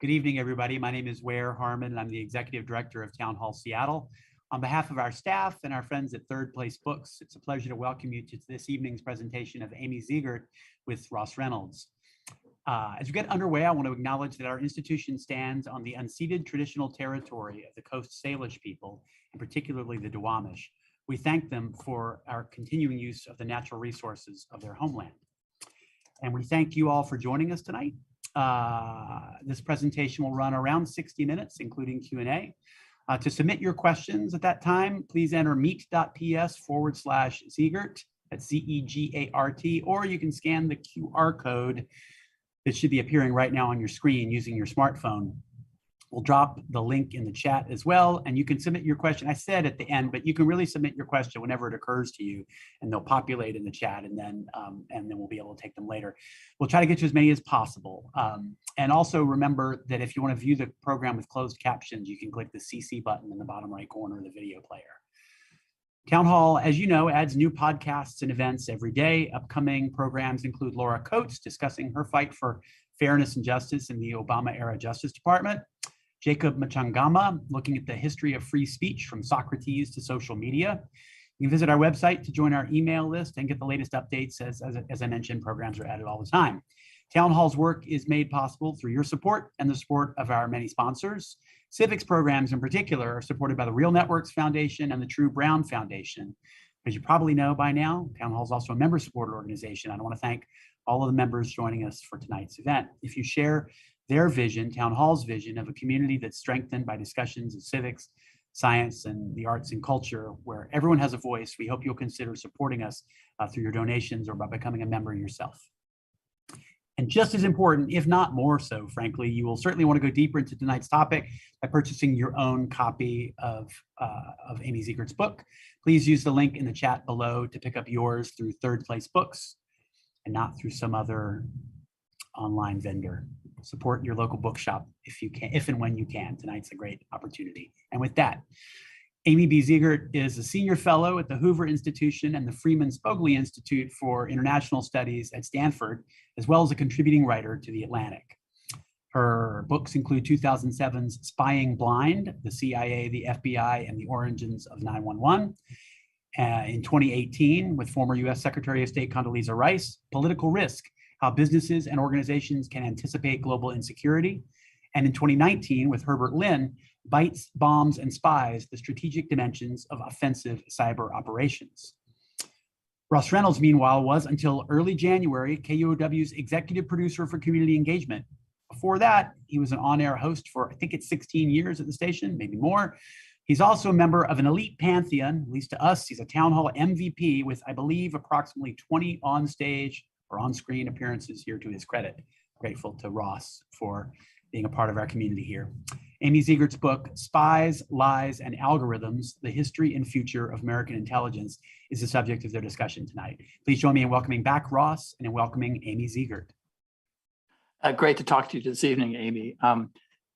Good evening, everybody. My name is Ware Harmon, and I'm the Executive Director of Town Hall Seattle. On behalf of our staff and our friends at Third Place Books, it's a pleasure to welcome you to this evening's presentation of Amy Zegart with Ross Reynolds. As we get underway, I want to acknowledge that our institution stands on the unceded traditional territory of the Coast Salish people, and particularly the Duwamish. We thank them for our continuing use of the natural resources of their homeland. And we thank you all for joining us tonight. This presentation will run around 60 minutes, including Q&A. To submit your questions at that time, please enter meet.ps/Zegart, that's Z-E-G-A-R-T, or you can scan the QR code that should be appearing right now on your screen using your smartphone. We'll drop the link in the chat as well, and you can submit your question. I said at the end, but you can really submit your question whenever it occurs to you, and they'll populate in the chat, and then we'll be able to take them later. We'll try to get to as many as possible. And also remember that if you want to view the program with closed captions, you can click the CC button in the bottom right corner of the video player. Town Hall, as you know, adds new podcasts and events every day. Upcoming programs include Laura Coates discussing her fight for fairness and justice in the Obama-era Justice Department, Jacob Machangama looking at the history of free speech from Socrates to social media. You can visit our website to join our email list and get the latest updates. As I mentioned, programs are added all the time. Town Hall's work is made possible through your support and the support of our many sponsors. Civics programs in particular are supported by the Real Networks Foundation and the True Brown Foundation. As you probably know by now, Town Hall is also a member-supported organization. I want to thank all of the members joining us for tonight's event. If you share their vision, Town Hall's vision of a community that's strengthened by discussions of civics, science, and the arts and culture, where everyone has a voice, we hope you'll consider supporting us through your donations or by becoming a member yourself. And just as important, if not more so, frankly, you will certainly want to go deeper into tonight's topic by purchasing your own copy of Amy Zegart's book. Please use the link in the chat below to pick up yours through Third Place Books and not through some other online vendor. Support your local bookshop if you can, if and when you can. Tonight's a great opportunity. And with that, Amy B. Zegart is a senior fellow at the Hoover Institution and the Freeman Spogli Institute for International Studies at Stanford, as well as a contributing writer to The Atlantic. Her books include 2007's Spying Blind, the CIA, the FBI, and the Origins of 9/11. In 2018, with former US Secretary of State Condoleezza Rice, Political Risk, How Businesses and Organizations Can Anticipate Global Insecurity. And in 2019, with Herbert Lin, Bites, Bombs, and Spies, the Strategic Dimensions of Offensive Cyber Operations. Ross Reynolds, meanwhile, was until early January, KUOW's executive producer for community engagement. Before that, he was an on-air host for, I think it's 16 years at the station, maybe more. He's also a member of an elite pantheon, at least to us. He's a Town Hall MVP with, I believe, approximately 20 on-stage or on-screen appearances here to his credit. Grateful to Ross for being a part of our community here. Amy Zegart's book, Spies, Lies, and Algorithms, The History and Future of American Intelligence, is the subject of their discussion tonight. Please join me in welcoming back Ross and in welcoming Amy Zegart. Great to talk to you this evening, Amy.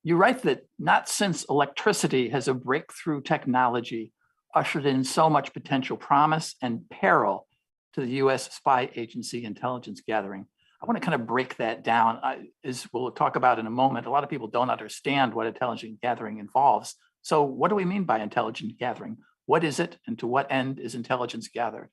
You write that not since electricity has a breakthrough technology ushered in so much potential promise and peril to the US spy agency intelligence gathering. I want to kind of break that down. As we'll talk about in a moment, a lot of people don't understand what intelligence gathering involves. So what do we mean by intelligence gathering? What is it, and to what end is intelligence gathered?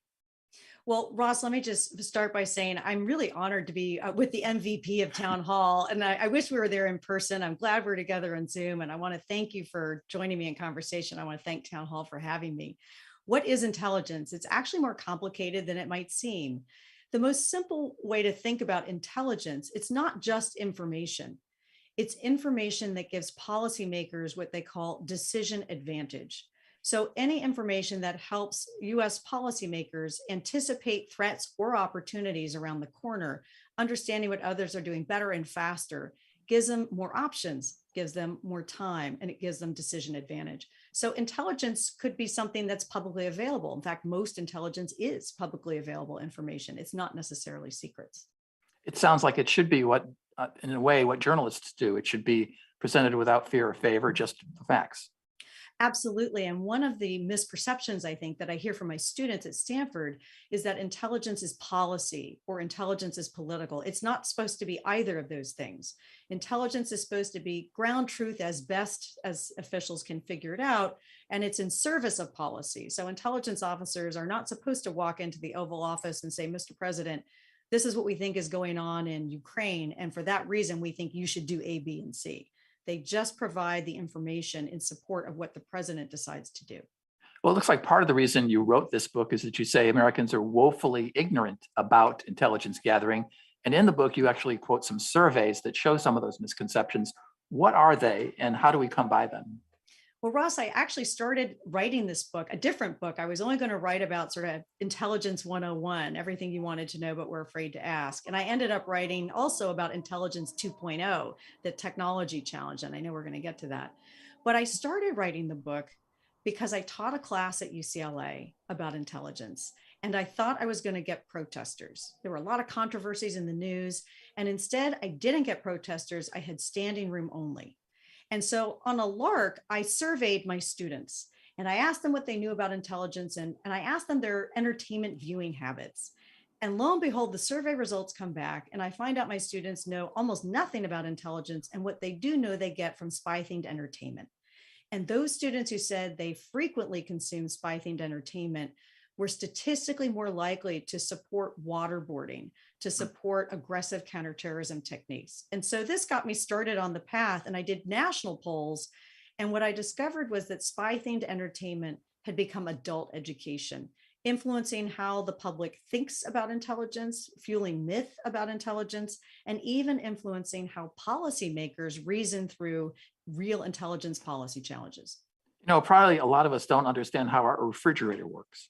Well, Ross, let me just start by saying I'm really honored to be with the MVP of Town Hall. And I wish we were there in person. I'm glad we're together on Zoom. And I want to thank you for joining me in conversation. I want to thank Town Hall for having me. What is intelligence? It's actually more complicated than it might seem. The most simple way to think about intelligence, it's not just information. It's information that gives policymakers what they call decision advantage. So any information that helps US policymakers anticipate threats or opportunities around the corner, understanding what others are doing better and faster, gives them more options, gives them more time, and it gives them decision advantage. So intelligence could be something that's publicly available. In fact, most intelligence is publicly available information. It's not necessarily secrets. It sounds like it should be what, in a way, what journalists do. It should be presented without fear or favor, just the facts. Absolutely. And one of the misperceptions I think that I hear from my students at Stanford is that intelligence is policy or intelligence is political. It's not supposed to be either of those things. Intelligence is supposed to be ground truth as best as officials can figure it out, and it's in service of policy. So intelligence officers are not supposed to walk into the Oval Office and say, Mr. President, this is what we think is going on in Ukraine. And for that reason, we think you should do A, B, and C. They just provide the information in support of what the president decides to do. Well, it looks like part of the reason you wrote this book is that you say Americans are woefully ignorant about intelligence gathering. And in the book, you actually quote some surveys that show some of those misconceptions. What are they and how do we come by them? Well, Ross, I actually started writing this book, a different book. I was only going to write about sort of intelligence 101, everything you wanted to know, but were afraid to ask. And I ended up writing also about intelligence 2.0, the technology challenge. And I know we're going to get to that. But I started writing the book because I taught a class at UCLA about intelligence. And I thought I was going to get protesters. There were a lot of controversies in the news. And instead, I didn't get protesters. I had standing room only. And so on a lark, I surveyed my students and I asked them what they knew about intelligence and I asked them their entertainment viewing habits. And lo and behold, the survey results come back and I find out my students know almost nothing about intelligence, and what they do know they get from spy-themed entertainment. And those students who said they frequently consume spy-themed entertainment were statistically more likely to support waterboarding, to support aggressive counterterrorism techniques. And so this got me started on the path, and I did national polls. And what I discovered was that spy-themed entertainment had become adult education, influencing how the public thinks about intelligence, fueling myth about intelligence, and even influencing how policymakers reason through real intelligence policy challenges. You know, probably a lot of us don't understand how our refrigerator works.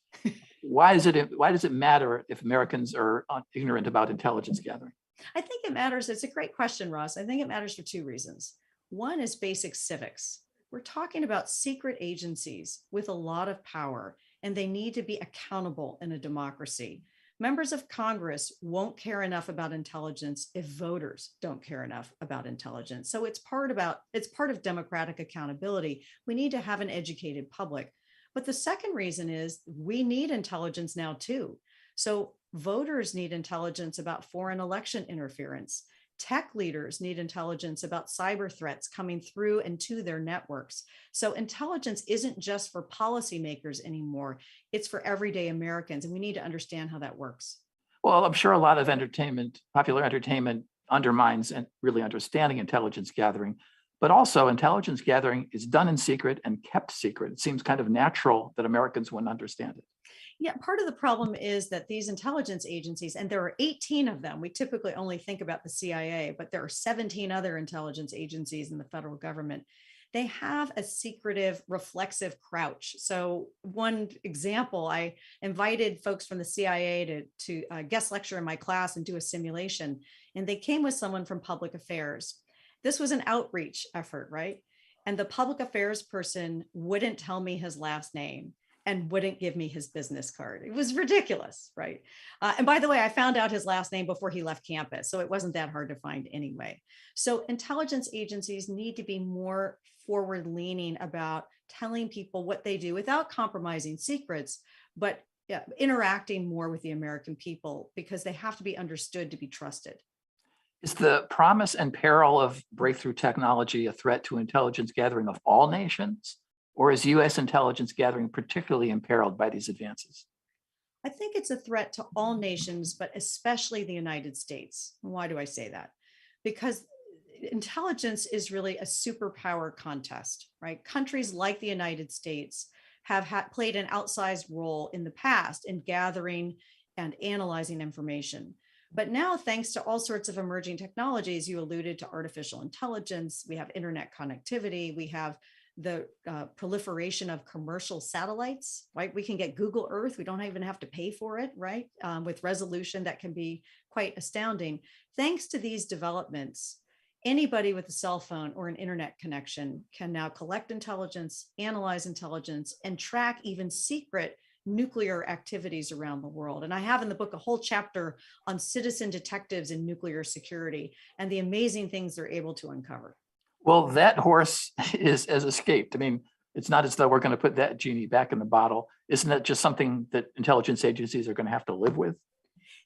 Why does it matter if Americans are ignorant about intelligence gathering? I think it matters. It's a great question, Ross. I think it matters for two reasons. One is basic civics. We're talking about secret agencies with a lot of power, and they need to be accountable in a democracy. Members of Congress won't care enough about intelligence if voters don't care enough about intelligence. So it's part of democratic accountability. We need to have an educated public. But the second reason is we need intelligence now too. So voters need intelligence about foreign election interference. Tech leaders need intelligence about cyber threats coming through and to their networks. So intelligence isn't just for policymakers anymore. It's for everyday Americans, and we need to understand how that works. Well, I'm sure a lot of popular entertainment undermines and really understanding intelligence gathering, but also intelligence gathering is done in secret and kept secret. It seems kind of natural that Americans wouldn't understand it. Yeah, part of the problem is that these intelligence agencies, and there are 18 of them, we typically only think about the CIA, but there are 17 other intelligence agencies in the federal government. They have a secretive, reflexive crouch. So one example, I invited folks from the CIA to guest lecture in my class and do a simulation, and they came with someone from public affairs. This was an outreach effort, right? And the public affairs person wouldn't tell me his last name and wouldn't give me his business card. It was ridiculous, right? And by the way, I found out his last name before he left campus, so it wasn't that hard to find anyway. So intelligence agencies need to be more forward-leaning about telling people what they do without compromising secrets, but interacting more with the American people, because they have to be understood to be trusted. Is the promise and peril of breakthrough technology a threat to intelligence gathering of all nations? Or is US intelligence gathering particularly imperiled by these advances? I think it's a threat to all nations, but especially the United States. Why do I say that? Because intelligence is really a superpower contest, right? Countries like the United States have played an outsized role in the past in gathering and analyzing information. But now, thanks to all sorts of emerging technologies, you alluded to artificial intelligence, we have internet connectivity, we have the proliferation of commercial satellites, right? We can get Google Earth. We don't even have to pay for it, right? With resolution that can be quite astounding. Thanks to these developments, anybody with a cell phone or an internet connection can now collect intelligence, analyze intelligence, and track even secret nuclear activities around the world. And I have in the book a whole chapter on citizen detectives in nuclear security and the amazing things they're able to uncover. Well, that horse has escaped. I mean, it's not as though we're going to put that genie back in the bottle. Isn't that just something that intelligence agencies are going to have to live with?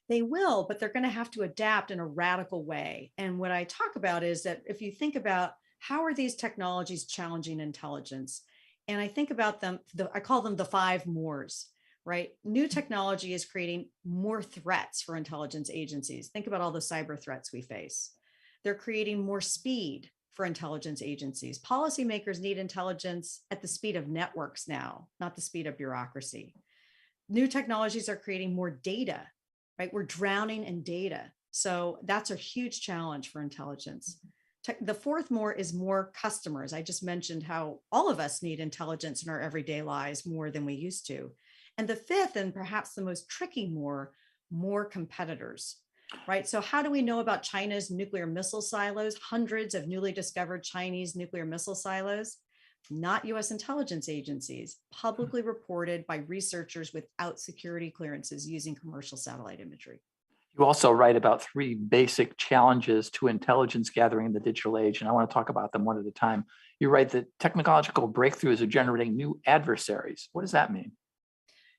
They will, but they're going to have to adapt in a radical way. And what I talk about is that if you think about how are these technologies challenging intelligence, and I think about them, I call them the 5 mores, right? New technology is creating more threats for intelligence agencies. Think about all the cyber threats we face. They're creating more speed for intelligence agencies. Policymakers need intelligence at the speed of networks now, not the speed of bureaucracy. New technologies are creating more data, right? We're drowning in data. So that's a huge challenge for intelligence. The 4th more is more customers. I just mentioned how all of us need intelligence in our everyday lives more than we used to. And the 5th, and perhaps the most tricky more competitors. Right. So how do we know about China's nuclear missile silos? Hundreds of newly discovered Chinese nuclear missile silos, not US intelligence agencies, publicly reported by researchers without security clearances using commercial satellite imagery. You also write about 3 basic challenges to intelligence gathering in the digital age, and I want to talk about them one at a time. You write that technological breakthroughs are generating new adversaries. What does that mean?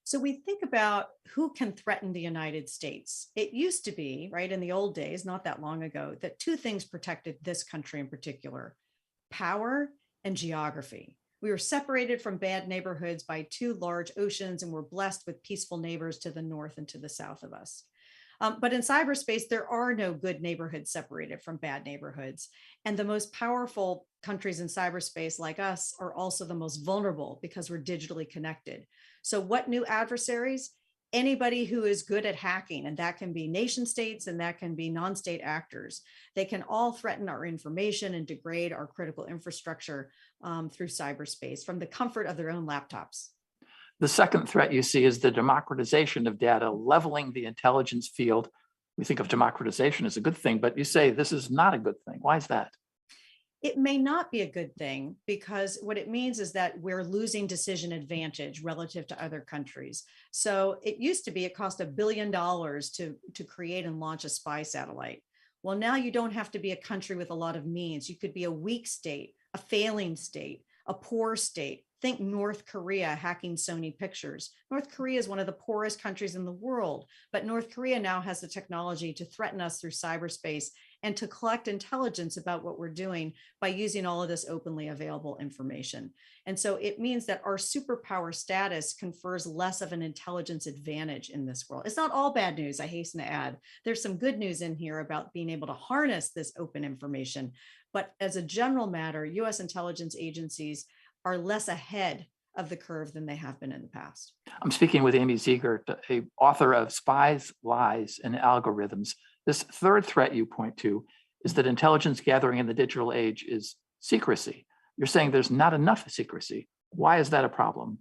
So we think about who can threaten the United States. It used to be, right, in the old days, not that long ago, that 2 things protected this country in particular: power and geography. We were separated from bad neighborhoods by 2 large oceans and were blessed with peaceful neighbors to the north and to the south of us. But in cyberspace, there are no good neighborhoods separated from bad neighborhoods. And the most powerful countries in cyberspace, like us, are also the most vulnerable because we're digitally connected. So what new adversaries? Anybody who is good at hacking, and that can be nation states and that can be non-state actors. They can all threaten our information and degrade our critical infrastructure through cyberspace from the comfort of their own laptops. The second threat you see is the democratization of data, leveling the intelligence field. We think of democratization as a good thing, but you say this is not a good thing. Why is that? It may not be a good thing because what it means is that we're losing decision advantage relative to other countries. So it used to be it cost $1 billion to create and launch a spy satellite. Well, now you don't have to be a country with a lot of means. You could be a weak state, a failing state, a poor state. Think North Korea hacking Sony Pictures. North Korea is one of the poorest countries in the world, but North Korea now has the technology to threaten us through cyberspace and to collect intelligence about what we're doing by using all of this openly available information. And so it means that our superpower status confers less of an intelligence advantage in this world. It's not all bad news, I hasten to add. There's some good news in here about being able to harness this open information. But as a general matter, US intelligence agencies are less ahead of the curve than they have been in the past. I'm speaking with Amy Zegart, a author of Spies, Lies, and Algorithms. This third threat you point to is that intelligence gathering in the digital age is secrecy. You're saying there's not enough secrecy. Why is that a problem?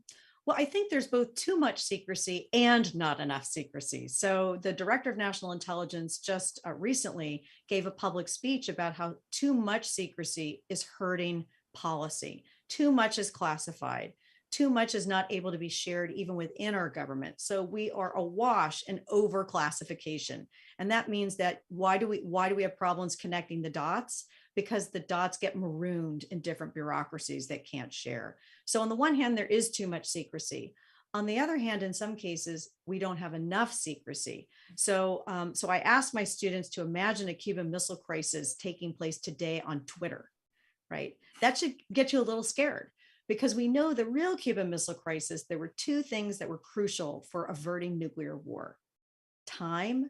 Well, I think there's both too much secrecy and not enough secrecy. So the Director of National Intelligence just recently gave a public speech about how too much secrecy is hurting policy. Too much is classified. Too much is not able to be shared even within our government. So we are awash in over classification. And that means that why do we have problems connecting the dots? Because the dots get marooned in different bureaucracies that can't share. So on the one hand, there is too much secrecy. On the other hand, in some cases, we don't have enough secrecy. So I asked my students to imagine a Cuban Missile Crisis taking place today on Twitter, right? That should get you a little scared, because we know the real Cuban Missile Crisis, there were two things that were crucial for averting nuclear war: time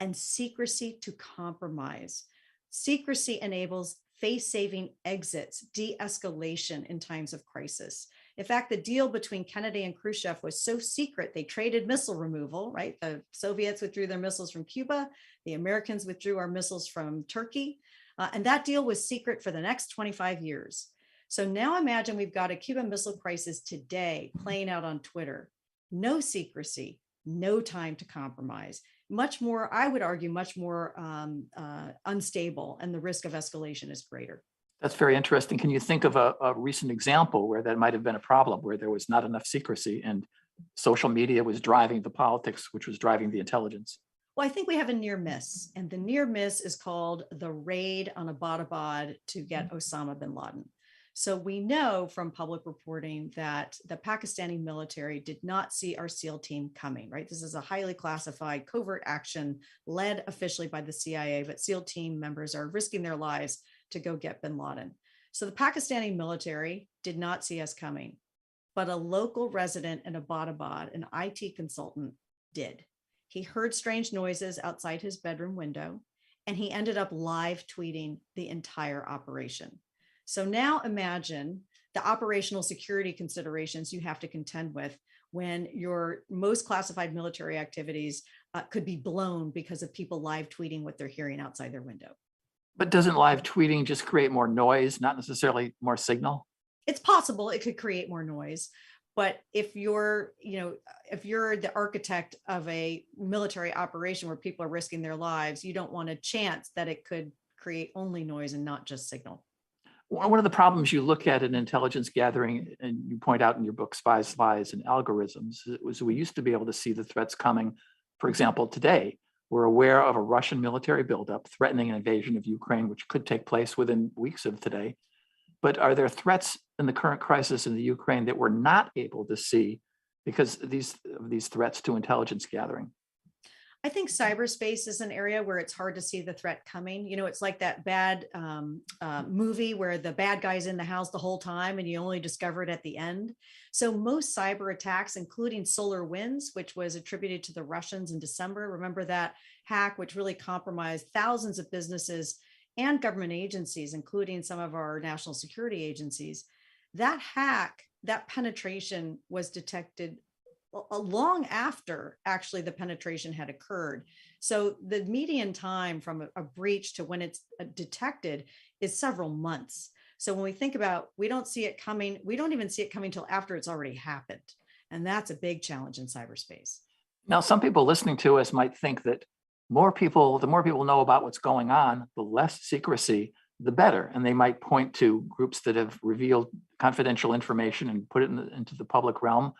and secrecy to compromise. Secrecy enables face-saving exits, de-escalation in times of crisis. In fact, the deal between Kennedy and Khrushchev was so secret, they traded missile removal, right? The Soviets withdrew their missiles from Cuba. The Americans withdrew our missiles from Turkey. And that deal was secret for the next 25 years. So now imagine we've got a Cuban Missile Crisis today playing out on Twitter. No secrecy, no time to compromise. Much more, I would argue, much more unstable, and the risk of escalation is greater. That's very interesting. Can you think of a recent example where that might have been a problem, where there was not enough secrecy and social media was driving the politics, which was driving the intelligence? Well, I think we have a near miss, and the near miss is called the raid on Abbottabad to get Osama bin Laden. So we know from public reporting that the Pakistani military did not see our SEAL team coming, right? This is a highly classified covert action led officially by the CIA, but SEAL team members are risking their lives to go get bin Laden. So the Pakistani military did not see us coming, but a local resident in Abbottabad, an IT consultant, did. He heard strange noises outside his bedroom window, and he ended up live tweeting the entire operation. So now imagine the operational security considerations you have to contend with when your most classified military activities could be blown because of people live tweeting what they're hearing outside their window. But doesn't live tweeting just create more noise, not necessarily more signal? It's possible it could create more noise, but if you're the architect of a military operation where people are risking their lives, you don't want a chance that it could create only noise and not just signal. One of the problems you look at in intelligence gathering, and you point out in your book, Spies, Lies, and Algorithms, was we used to be able to see the threats coming. For example, today, we're aware of a Russian military buildup threatening an invasion of Ukraine, which could take place within weeks of today. But are there threats in the current crisis in the Ukraine that we're not able to see because of these threats to intelligence gathering? I think cyberspace is an area where it's hard to see the threat coming. You know, it's like that bad movie where the bad guy's in the house the whole time and you only discover it at the end. So most cyber attacks, including SolarWinds, which was attributed to the Russians in December, remember that hack, which really compromised thousands of businesses and government agencies, including some of our national security agencies. That hack, that penetration was detected long after actually the penetration had occurred. So the median time from a breach to when it's detected is several months. So when we think about, we don't see it coming, we don't even see it coming till after it's already happened. And that's a big challenge in cyberspace. Now, some people listening to us might think that the more people know about what's going on, the less secrecy, the better. And they might point to groups that have revealed confidential information and put it into the public realm.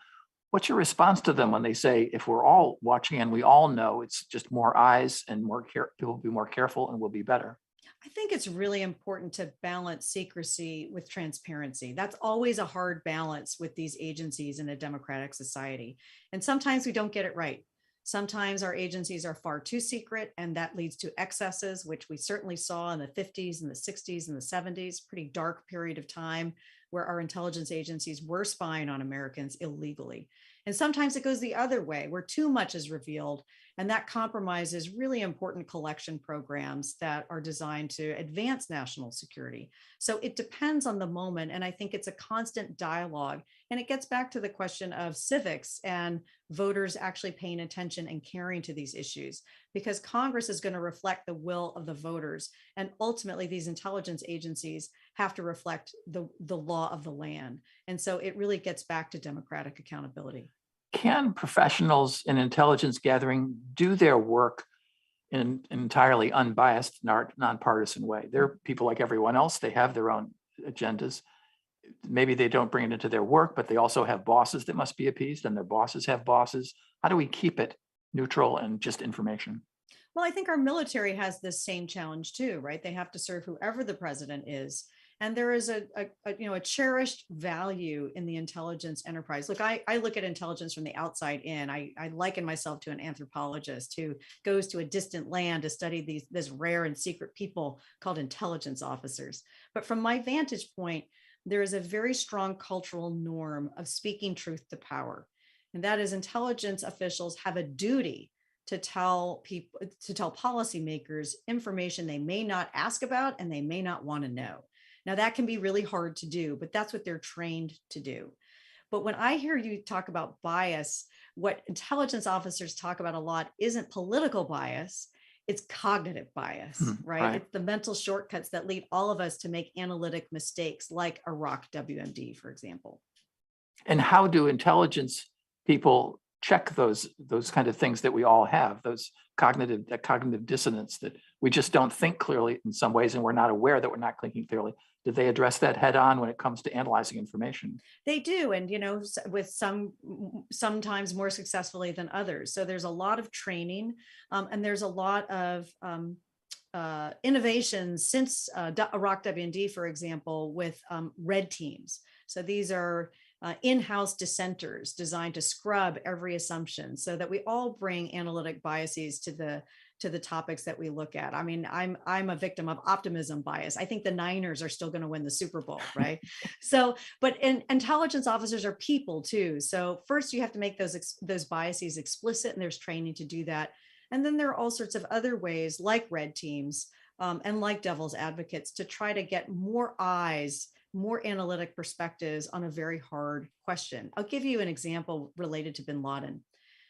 What's your response to them when they say, if we're all watching and we all know, it's just more eyes and people will be more careful and we'll be better? I think it's really important to balance secrecy with transparency. That's always a hard balance with these agencies in a democratic society. And sometimes we don't get it right. Sometimes our agencies are far too secret, and that leads to excesses, which we certainly saw in the 50s and the 60s and the 70s, pretty dark period of time where our intelligence agencies were spying on Americans illegally. And sometimes it goes the other way, where too much is revealed, and that compromises really important collection programs that are designed to advance national security. So it depends on the moment, and I think it's a constant dialogue. And it gets back to the question of civics and voters actually paying attention and caring to these issues, because Congress is going to reflect the will of the voters. And ultimately, these intelligence agencies have to reflect the law of the land. And so it really gets back to democratic accountability. Can professionals in intelligence gathering do their work in an entirely unbiased, nonpartisan way? They're people like everyone else. They have their own agendas. Maybe they don't bring it into their work, but they also have bosses that must be appeased, and their bosses have bosses. How do we keep it neutral and just information? Well, I think our military has this same challenge too, right? They have to serve whoever the president is. And there is a cherished value in the intelligence enterprise. Look, I look at intelligence from the outside in. I liken myself to an anthropologist who goes to a distant land to study this rare and secret people called intelligence officers. But from my vantage point, there is a very strong cultural norm of speaking truth to power. And that is, intelligence officials have a duty to tell people, to tell policymakers information they may not ask about and they may not want to know. Now, that can be really hard to do, but that's what they're trained to do. But when I hear you talk about bias, what intelligence officers talk about a lot isn't political bias, it's cognitive bias, right? Right. It's the mental shortcuts that lead all of us to make analytic mistakes, like Iraq WMD, for example. And how do intelligence people check those kind of things that we all have, those that cognitive dissonance that we just don't think clearly in some ways, and we're not aware that we're not thinking clearly? Did they address that head on when it comes to analyzing information? They do, and with sometimes more successfully than others. So there's a lot of training, and there's a lot of innovations since Iraq WMD, for example, with red teams. So these are in-house dissenters designed to scrub every assumption so that we all bring analytic biases to the topics that we look at. I mean, I'm a victim of optimism bias. I think the Niners are still going to win the Super Bowl, right? So, but intelligence officers are people too. So first you have to make those biases explicit, and there's training to do that. And then there are all sorts of other ways, like red teams and like devil's advocates, to try to get more eyes, more analytic perspectives on a very hard question. I'll give you an example related to bin Laden.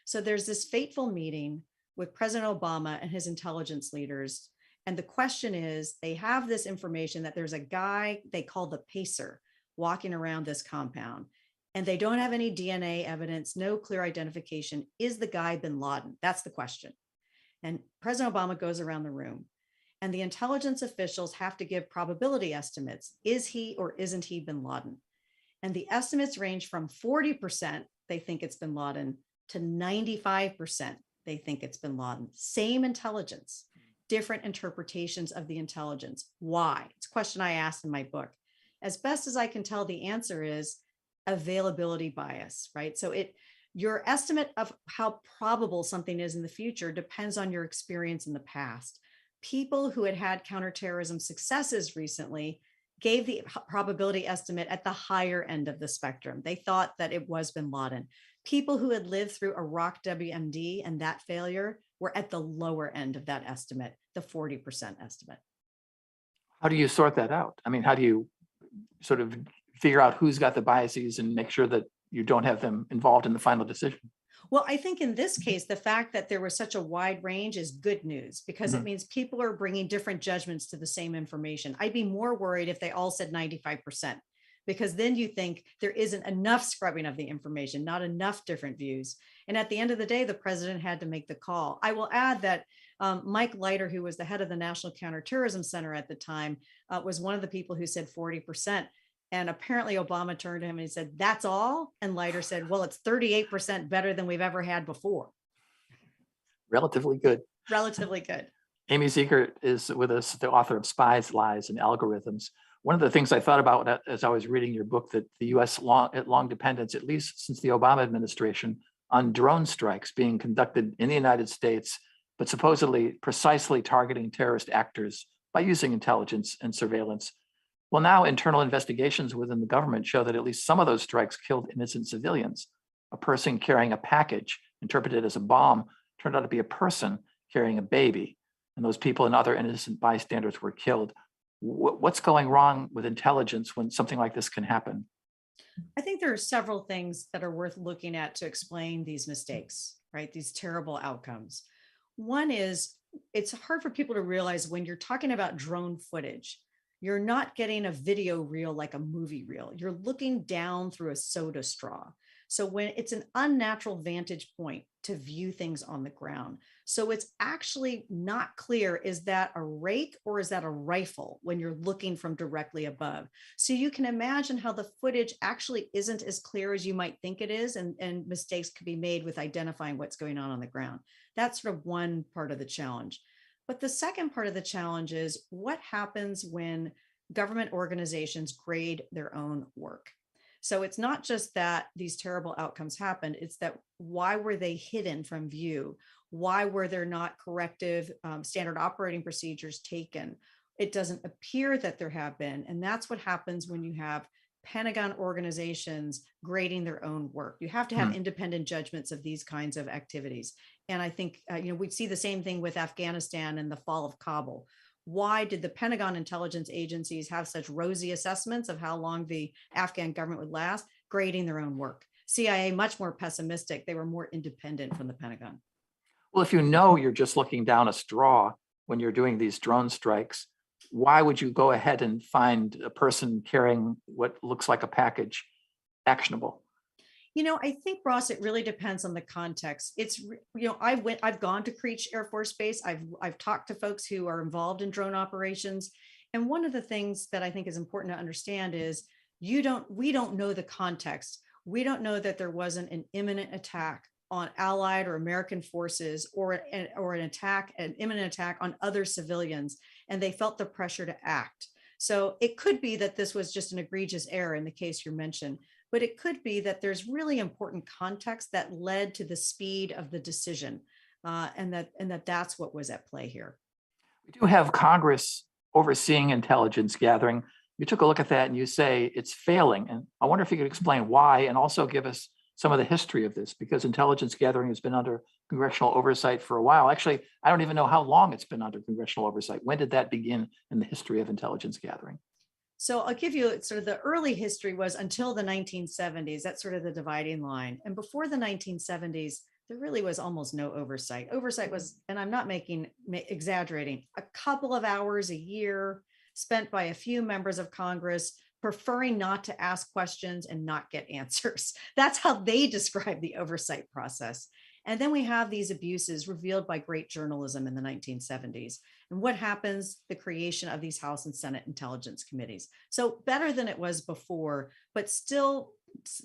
So there's this fateful meeting with President Obama and his intelligence leaders. And the question is, they have this information that there's a guy they call the pacer walking around this compound, and they don't have any DNA evidence, no clear identification. Is the guy bin Laden? That's the question. And President Obama goes around the room, and the intelligence officials have to give probability estimates. Is he or isn't he bin Laden? And the estimates range from 40% they think it's bin Laden to 95% they think it's bin Laden. Same intelligence, different interpretations of the intelligence. Why? It's a question I asked in my book. As best as I can tell, the answer is availability bias, right? So your estimate of how probable something is in the future depends on your experience in the past. People who had counterterrorism successes recently gave the probability estimate at the higher end of the spectrum. They thought that it was bin Laden. People who had lived through Iraq WMD and that failure were at the lower end of that estimate, the 40% estimate. How do you sort that out? I mean, how do you sort of figure out who's got the biases and make sure that you don't have them involved in the final decision? Well, I think in this case, the fact that there was such a wide range is good news, because it means people are bringing different judgments to the same information. I'd be more worried if they all said 95%, because then you think there isn't enough scrubbing of the information, not enough different views. And at the end of the day, the president had to make the call. I will add that Mike Leiter, who was the head of the National Counterterrorism Center at the time, was one of the people who said 40%. And apparently Obama turned to him and he said, "That's all?" And Leiter said, "Well, it's 38% better than we've ever had before." Relatively good. Relatively good. Amy Zegart is with us, the author of Spies, Lies, and Algorithms. One of the things I thought about as I was reading your book, that the U.S. long dependence, at least since the Obama administration, on drone strikes being conducted in the United States, but supposedly precisely targeting terrorist actors by using intelligence and surveillance. Well, now internal investigations within the government show that at least some of those strikes killed innocent civilians. A person carrying a package interpreted as a bomb turned out to be a person carrying a baby, and those people and other innocent bystanders were killed. What's going wrong with intelligence when something like this can happen? I think there are several things that are worth looking at to explain these mistakes, right? These terrible outcomes. One is, it's hard for people to realize when you're talking about drone footage, you're not getting a video reel like a movie reel. You're looking down through a soda straw. So when it's an unnatural vantage point to view things on the ground. So it's actually not clear, is that a rake or is that a rifle when you're looking from directly above? So you can imagine how the footage actually isn't as clear as you might think it is, and mistakes could be made with identifying what's going on the ground. That's sort of one part of the challenge. But the second part of the challenge is, what happens when government organizations grade their own work? So it's not just that these terrible outcomes happened, it's that why were they hidden from view? Why were there not corrective standard operating procedures taken? It doesn't appear that there have been. And that's what happens when you have Pentagon organizations grading their own work. You have to have independent judgments of these kinds of activities. And I think, we see the same thing with Afghanistan and the fall of Kabul. Why did the Pentagon intelligence agencies have such rosy assessments of how long the Afghan government would last? Grading their own work. CIA, much more pessimistic. They were more independent from the Pentagon. Well, if you know you're just looking down a straw when you're doing these drone strikes, why would you go ahead and find a person carrying what looks like a package actionable? I think, Ross, it really depends on the context. It's, I've gone to Creech Air Force Base. I've talked to folks who are involved in drone operations. And one of the things that I think is important to understand is we don't know the context. We don't know that there wasn't an imminent attack on Allied or American forces or an imminent attack on other civilians, and they felt the pressure to act. So it could be that this was just an egregious error in the case you mentioned, but it could be that there's really important context that led to the speed of the decision, and that's what was at play here. We do have Congress overseeing intelligence gathering. You took a look at that and you say it's failing. And I wonder if you could explain why, and also give us some of the history of this, because intelligence gathering has been under congressional oversight for a while. Actually, I don't even know how long it's been under congressional oversight. When did that begin in the history of intelligence gathering? So I'll give you sort of the early history was until the 1970s. That's sort of the dividing line. And before the 1970s, there really was almost no oversight. Oversight was, and I'm not exaggerating, a couple of hours a year spent by a few members of Congress preferring not to ask questions and not get answers. That's how they describe the oversight process. And then we have these abuses revealed by great journalism in the 1970s. And what happens? The creation of these House and Senate Intelligence Committees. So better than it was before, but still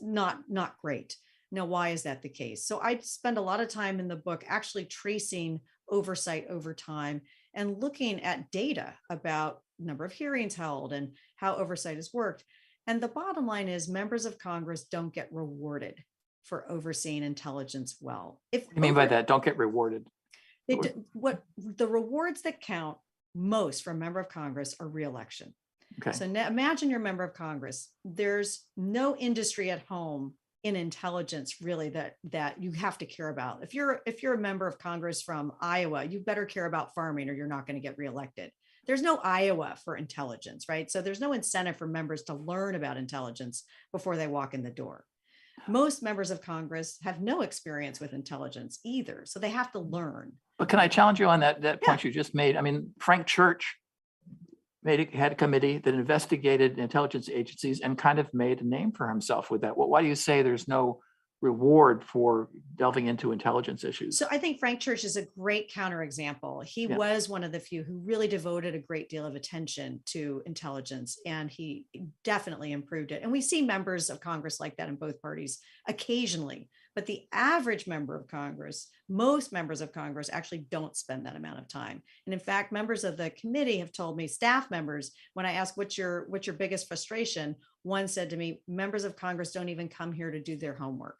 not great. Now, why is that the case? So I spend a lot of time in the book actually tracing oversight over time and looking at data about number of hearings held and how oversight has worked. And the bottom line is members of Congress don't get rewarded for overseeing intelligence well. What do you mean by that? Don't get rewarded? What the rewards that count most for a member of Congress are re-election. Okay. So imagine you're a member of Congress. There's no industry at home in intelligence really that you have to care about. If you're a member of Congress from Iowa, you better care about farming or you're not going to get reelected. There's no Iowa for intelligence, right? So there's no incentive for members to learn about intelligence before they walk in the door. Most members of Congress have no experience with intelligence either, so they have to learn. But can I challenge you on that point you just made? I mean, Frank Church had a committee that investigated intelligence agencies and kind of made a name for himself with that. Well, why do you say there's no reward for delving into intelligence issues? So I think Frank Church is a great counterexample. He was one of the few who really devoted a great deal of attention to intelligence, and he definitely improved it. And we see members of Congress like that in both parties occasionally, but the average member of Congress, most members of Congress actually don't spend that amount of time. And in fact, members of the committee have told me, staff members, when I ask what's your biggest frustration, one said to me, members of Congress don't even come here to do their homework,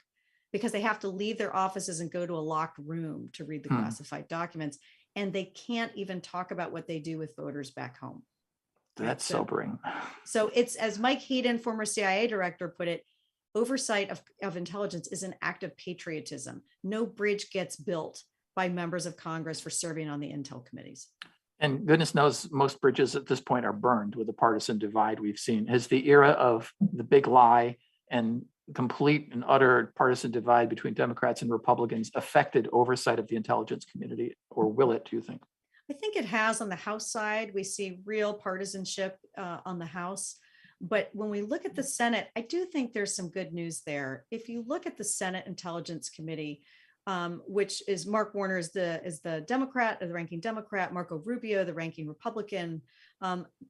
because they have to leave their offices and go to a locked room to read the classified documents. And they can't even talk about what they do with voters back home. That's sobering. So it's, as Mike Hayden, former CIA director, put it, oversight of intelligence is an act of patriotism. No bridge gets built by members of Congress for serving on the intel committees. And goodness knows most bridges at this point are burned with the partisan divide we've seen. Has the era of the big lie and complete and utter partisan divide between Democrats and Republicans affected oversight of the intelligence community, or will it, do you think? I think it has. On the House side, we see real partisanship on the House. But when we look at the Senate, I do think there's some good news there. If you look at the Senate Intelligence Committee, which is Mark Warner is the Democrat, the ranking Democrat, Marco Rubio, the ranking Republican.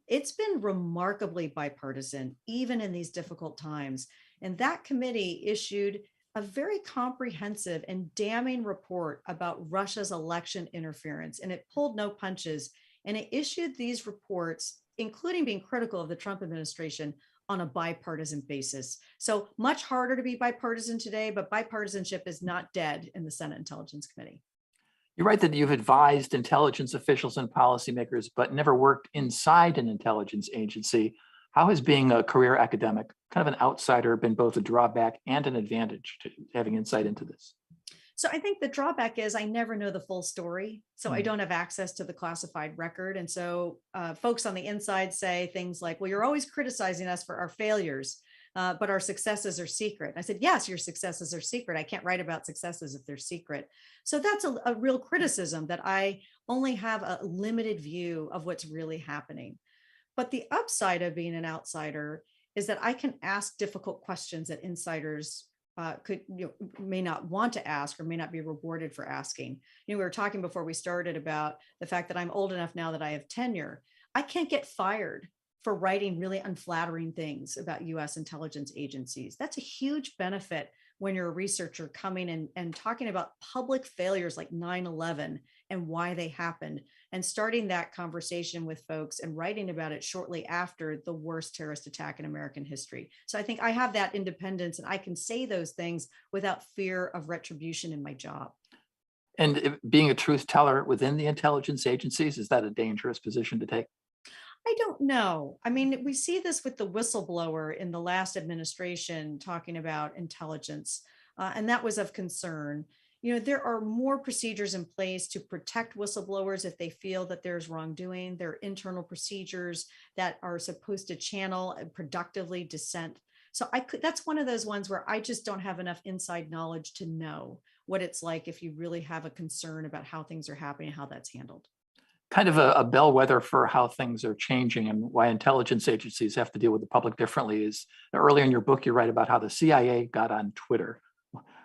It's been remarkably bipartisan, even in these difficult times. And that committee issued a very comprehensive and damning report about Russia's election interference, and it pulled no punches. And it issued these reports, including being critical of the Trump administration, on a bipartisan basis. So much harder to be bipartisan today, but bipartisanship is not dead in the Senate Intelligence Committee. You're right that you've advised intelligence officials and policymakers, but never worked inside an intelligence agency. How has being a career academic, kind of an outsider, been both a drawback and an advantage to having insight into this? So I think the drawback is I never know the full story. So I don't have access to the classified record. And so folks on the inside say things like, well, you're always criticizing us for our failures, but our successes are secret. I said, yes, your successes are secret. I can't write about successes if they're secret. So that's a real criticism, that I only have a limited view of what's really happening. But the upside of being an outsider is that I can ask difficult questions that insiders may not want to ask or may not be rewarded for asking. We were talking before we started about the fact that I'm old enough now that I have tenure. I can't get fired for writing really unflattering things about US intelligence agencies. That's a huge benefit when you're a researcher coming in and talking about public failures like 9/11 and why they happened, and starting that conversation with folks and writing about it shortly after the worst terrorist attack in American history. So I think I have that independence and I can say those things without fear of retribution in my job. And being a truth teller within the intelligence agencies, is that a dangerous position to take? I don't know. I mean, we see this with the whistleblower in the last administration talking about intelligence, and that was of concern. There are more procedures in place to protect whistleblowers if they feel that there's wrongdoing. There are internal procedures that are supposed to channel and productively dissent. So that's one of those ones where I just don't have enough inside knowledge to know what it's like if you really have a concern about how things are happening and how that's handled. Kind of a bellwether for how things are changing and why intelligence agencies have to deal with the public differently is earlier in your book, you write about how the CIA got on Twitter.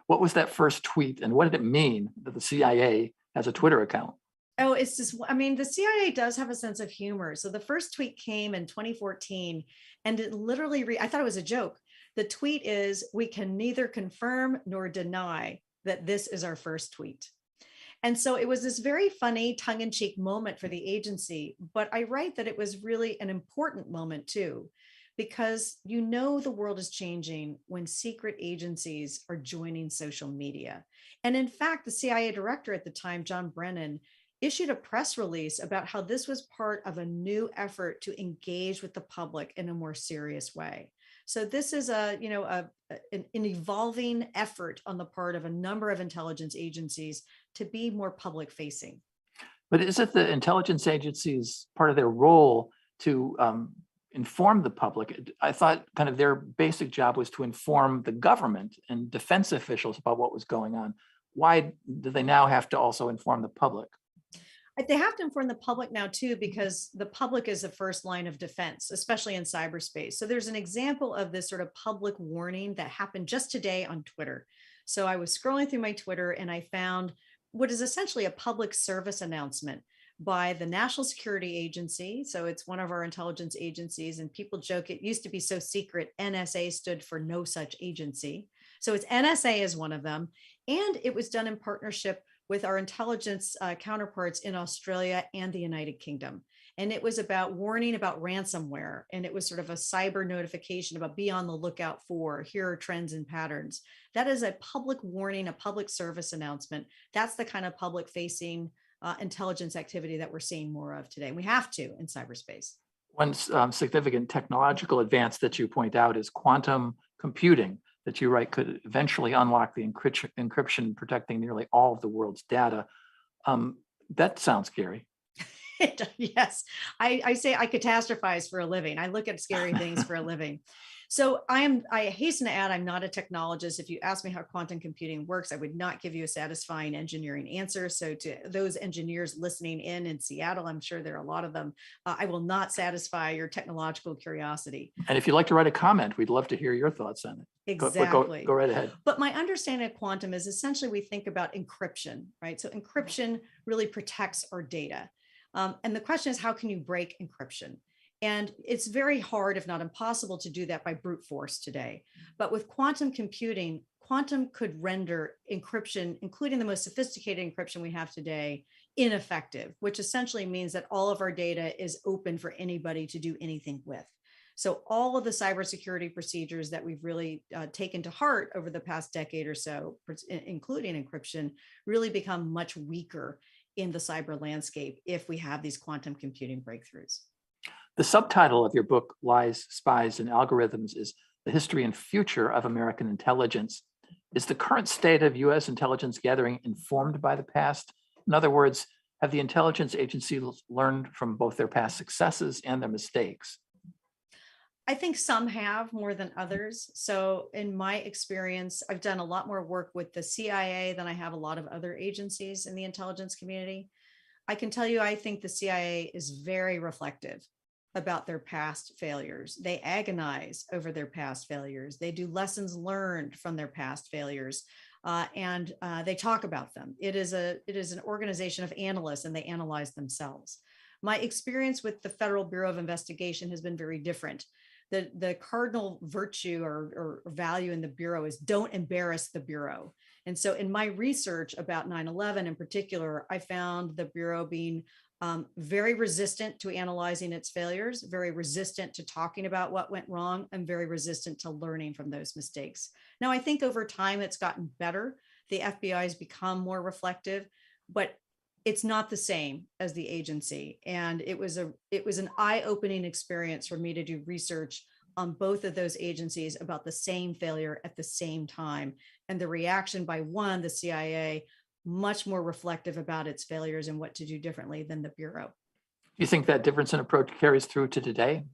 What was that first tweet and what did it mean that the CIA has a Twitter account? Oh, it's just, I mean, the CIA does have a sense of humor. So the first tweet came in 2014 and it literally, I thought it was a joke. The tweet is, we can neither confirm nor deny that this is our first tweet. And so it was this very funny tongue-in-cheek moment for the agency, but I write that it was really an important moment too, because the world is changing when secret agencies are joining social media. And in fact, the CIA director at the time, John Brennan, issued a press release about how this was part of a new effort to engage with the public in a more serious way. So this is an evolving effort on the part of a number of intelligence agencies to be more public facing. But is it the intelligence agencies part of their role to inform the public? I thought kind of their basic job was to inform the government and defense officials about what was going on. Why do they now have to also inform the public? They have to inform the public now too, because the public is the first line of defense, especially in cyberspace. So there's an example of this sort of public warning that happened just today on Twitter. So I was scrolling through my Twitter and I found what is essentially a public service announcement by the National Security Agency. So it's one of our intelligence agencies, and people joke it used to be so secret. NSA stood for no such agency. So it's NSA is one of them. And it was done in partnership with our intelligence counterparts in Australia and the United Kingdom. And it was about warning about ransomware. And it was sort of a cyber notification about be on the lookout for, here are trends and patterns. That is a public warning, a public service announcement. That's the kind of public facing intelligence activity that we're seeing more of today. We have to in cyberspace. One significant technological advance that you point out is quantum computing, that you write could eventually unlock the encryption protecting nearly all of the world's data. That sounds scary. Yes, I say I catastrophize for a living. I look at scary things for a living. So I hasten to add, I'm not a technologist. If you ask me how quantum computing works, I would not give you a satisfying engineering answer. So to those engineers listening in Seattle, I'm sure there are a lot of them. I will not satisfy your technological curiosity. And if you'd like to write a comment, we'd love to hear your thoughts on it. Exactly. Go right ahead. But my understanding of quantum is essentially we think about encryption, right? So encryption really protects our data. And the question is, how can you break encryption? And it's very hard, if not impossible, to do that by brute force today. But with quantum computing, quantum could render encryption, including the most sophisticated encryption we have today, ineffective, which essentially means that all of our data is open for anybody to do anything with. So all of the cybersecurity procedures that we've really taken to heart over the past decade or so, including encryption, really become much weaker in the cyber landscape if we have these quantum computing breakthroughs. The subtitle of your book, Lies, Spies, and Algorithms, is The History and Future of American Intelligence. Is the current state of US intelligence gathering informed by the past? In other words, have the intelligence agencies learned from both their past successes and their mistakes? I think some have more than others. So in my experience, I've done a lot more work with the CIA than I have a lot of other agencies in the intelligence community. I can tell you, I think the CIA is very reflective about their past failures. They agonize over their past failures. They do lessons learned from their past failures, and they talk about them. It is an organization of analysts, and they analyze themselves. My experience with the Federal Bureau of Investigation has been very different. The cardinal virtue or value in the Bureau is don't embarrass the Bureau. And so in my research about 9/11 in particular, I found the Bureau being very resistant to analyzing its failures, very resistant to talking about what went wrong, and very resistant to learning from those mistakes. Now, I think over time it's gotten better. The FBI has become more reflective, but it's not the same as the agency. And it was an eye-opening experience for me to do research on both of those agencies about the same failure at the same time. And the reaction by one, the CIA, much more reflective about its failures and what to do differently than the Bureau. Do you think that difference in approach carries through to today?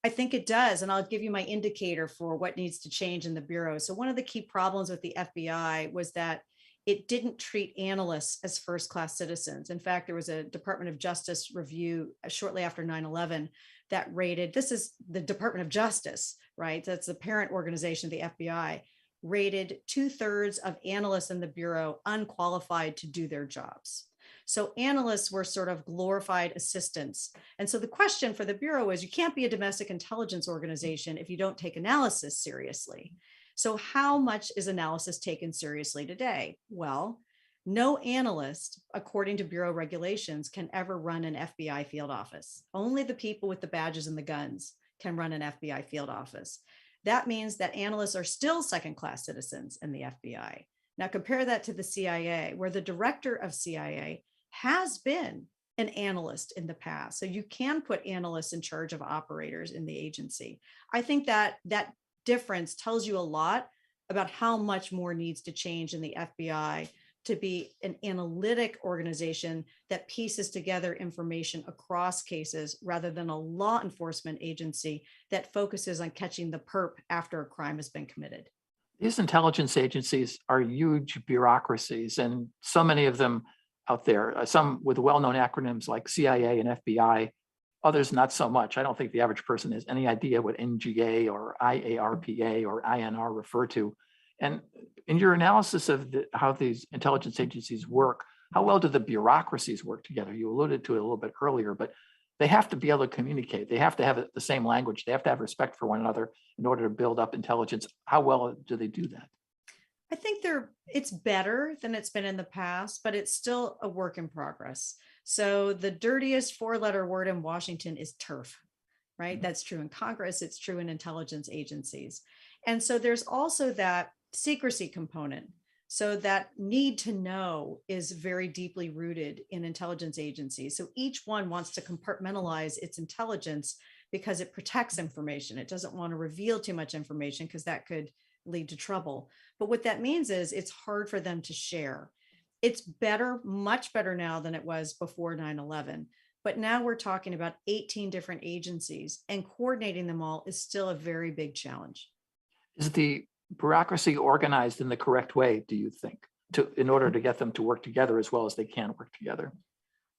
I think it does. And I'll give you my indicator for what needs to change in the Bureau. So one of the key problems with the FBI was that it didn't treat analysts as first-class citizens. In fact, there was a Department of Justice review shortly after 9/11 that rated, this is the Department of Justice, right? That's the parent organization of the FBI, rated 2/3 of analysts in the Bureau unqualified to do their jobs. So analysts were sort of glorified assistants. And so the question for the Bureau is, you can't be a domestic intelligence organization if you don't take analysis seriously. So how much is analysis taken seriously today? Well, no analyst, according to Bureau regulations, can ever run an FBI field office. Only the people with the badges and the guns can run an FBI field office. That means that analysts are still second-class citizens in the FBI. Now compare that to the CIA, where the director of CIA has been an analyst in the past. So you can put analysts in charge of operators in the agency. I think that difference tells you a lot about how much more needs to change in the FBI to be an analytic organization that pieces together information across cases rather than a law enforcement agency that focuses on catching the perp after a crime has been committed. These intelligence agencies are huge bureaucracies, and so many of them out there, some with well-known acronyms like CIA and FBI, others not so much. I don't think the average person has any idea what NGA or IARPA or INR refer to. And in your analysis of how these intelligence agencies work, how well do the bureaucracies work together? You alluded to it a little bit earlier, but they have to be able to communicate. They have to have the same language. They have to have respect for one another in order to build up intelligence. How well do they do that? I think it's better than it's been in the past, but it's still a work in progress. So the dirtiest four-letter word in Washington is turf, right? That's true in Congress. It's true in intelligence agencies. And so there's also that secrecy component. So that need to know is very deeply rooted in intelligence agencies. So each one wants to compartmentalize its intelligence because it protects information. It doesn't want to reveal too much information because that could lead to trouble. But what that means is it's hard for them to share. It's better, much better now than it was before 9/11. But now we're talking about 18 different agencies, and coordinating them all is still a very big challenge. Is the bureaucracy organized in the correct way, do you think, in order to get them to work together as well as they can work together?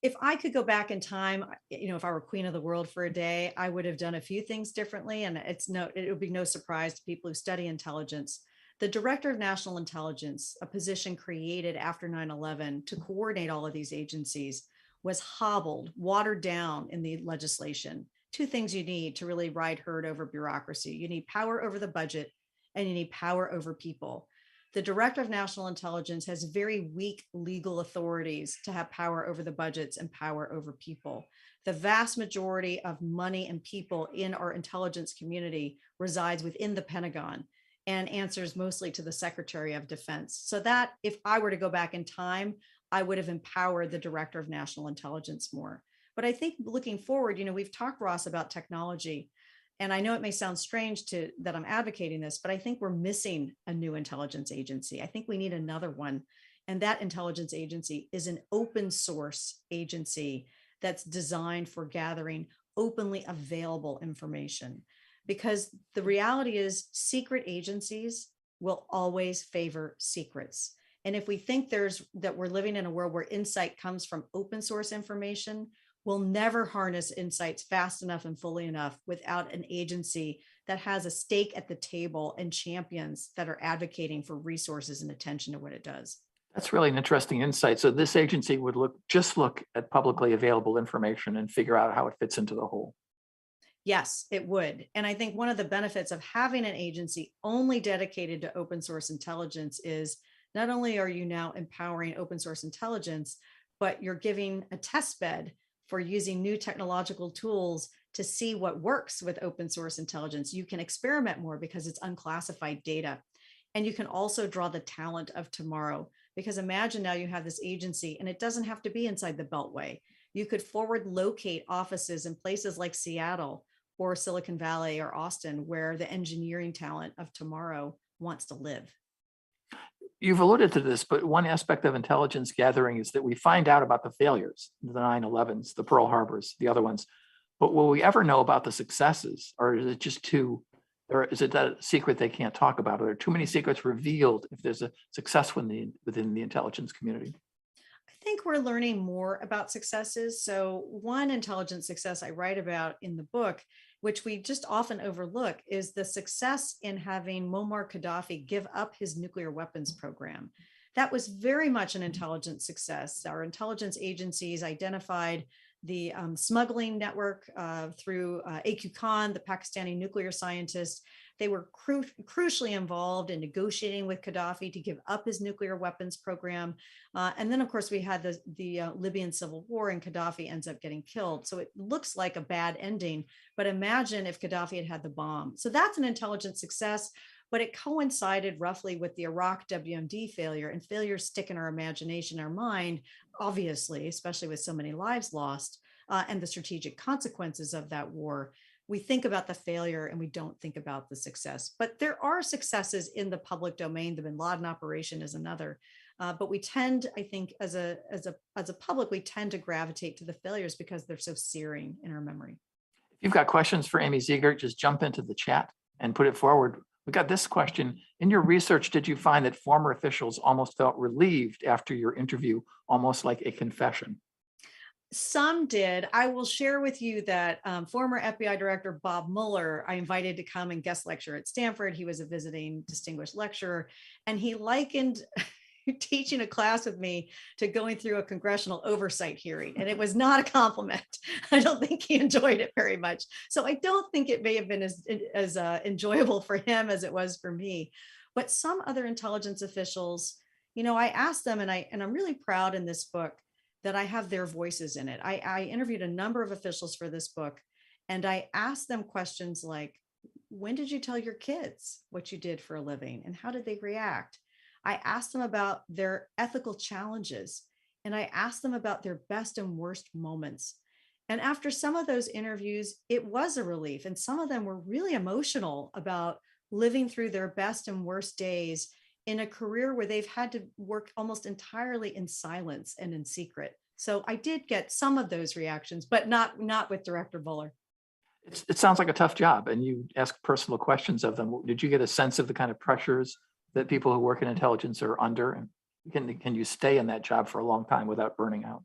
If I could go back in time, if I were queen of the world for a day, I would have done a few things differently. And it would be no surprise to people who study intelligence. The Director of National Intelligence, a position created after 9/11 to coordinate all of these agencies, was hobbled, watered down in the legislation. Two things you need to really ride herd over bureaucracy. You need power over the budget, and you need power over people. The Director of National Intelligence has very weak legal authorities to have power over the budgets and power over people. The vast majority of money and people in our intelligence community resides within the Pentagon and answers mostly to the Secretary of Defense. So that if I were to go back in time, I would have empowered the Director of National Intelligence more. But I think looking forward, we've talked, Ross, about technology. And I know it may sound strange that I'm advocating this, but I think we're missing a new intelligence agency. I think we need another one. And that intelligence agency is an open source agency that's designed for gathering openly available information. Because the reality is, secret agencies will always favor secrets. And if we think that we're living in a world where insight comes from open source information, we'll never harness insights fast enough and fully enough without an agency that has a stake at the table and champions that are advocating for resources and attention to what it does. That's really an interesting insight. So this agency would look at publicly available information and figure out how it fits into the whole. Yes, it would. And I think one of the benefits of having an agency only dedicated to open source intelligence is not only are you now empowering open source intelligence, but you're giving a test bed for using new technological tools to see what works with open source intelligence. You can experiment more because it's unclassified data. And you can also draw the talent of tomorrow, because imagine now you have this agency and it doesn't have to be inside the Beltway. You could forward locate offices in places like Seattle or Silicon Valley or Austin, where the engineering talent of tomorrow wants to live. You've alluded to this, but one aspect of intelligence gathering is that we find out about the failures, the 9/11s, the Pearl Harbors, the other ones. But will we ever know about the successes, or is it just or is it that secret they can't talk about? Are there too many secrets revealed if there's a success within the intelligence community? I think we're learning more about successes. So one intelligence success I write about in the book, which we just often overlook, is the success in having Muammar Gaddafi give up his nuclear weapons program. That was very much an intelligence success. Our intelligence agencies identified the smuggling network through AQ Khan, the Pakistani nuclear scientist. They were crucially involved in negotiating with Gaddafi to give up his nuclear weapons program. And then, of course, we had the Libyan civil war, and Gaddafi ends up getting killed. So it looks like a bad ending. But imagine if Gaddafi had had the bomb. So that's an intelligence success. But it coincided roughly with the Iraq WMD failure, and failures stick in our imagination, our mind, obviously, especially with so many lives lost, and the strategic consequences of that war. We think about the failure and we don't think about the success. But there are successes in the public domain. The Bin Laden operation is another. But we tend, I think, as a public, we tend to gravitate to the failures because they're so searing in our memory. If you've got questions for Amy Zegart, just jump into the chat and put it forward. We got this question. In your research, did you find that former officials almost felt relieved after your interview, almost like a confession? Some did. I will share with you that former FBI Director Bob Mueller, I invited to come and guest lecture at Stanford. He was a visiting distinguished lecturer, and he likened teaching a class with me to going through a congressional oversight hearing. And it was not a compliment. I don't think he enjoyed it very much. So I don't think it may have been as enjoyable for him as it was for me. But some other intelligence officials, I asked them, and I'm really proud in this book that I have their voices in it. I interviewed a number of officials for this book, and I asked them questions like, when did you tell your kids what you did for a living, and how did they react? I asked them about their ethical challenges, and I asked them about their best and worst moments. And after some of those interviews, it was a relief. And some of them were really emotional about living through their best and worst days in a career where they've had to work almost entirely in silence and in secret. So I did get some of those reactions, but not with Director Mueller. It sounds like a tough job, and you ask personal questions of them. Did you get a sense of the kind of pressures that people who work in intelligence are under? And can you stay in that job for a long time without burning out?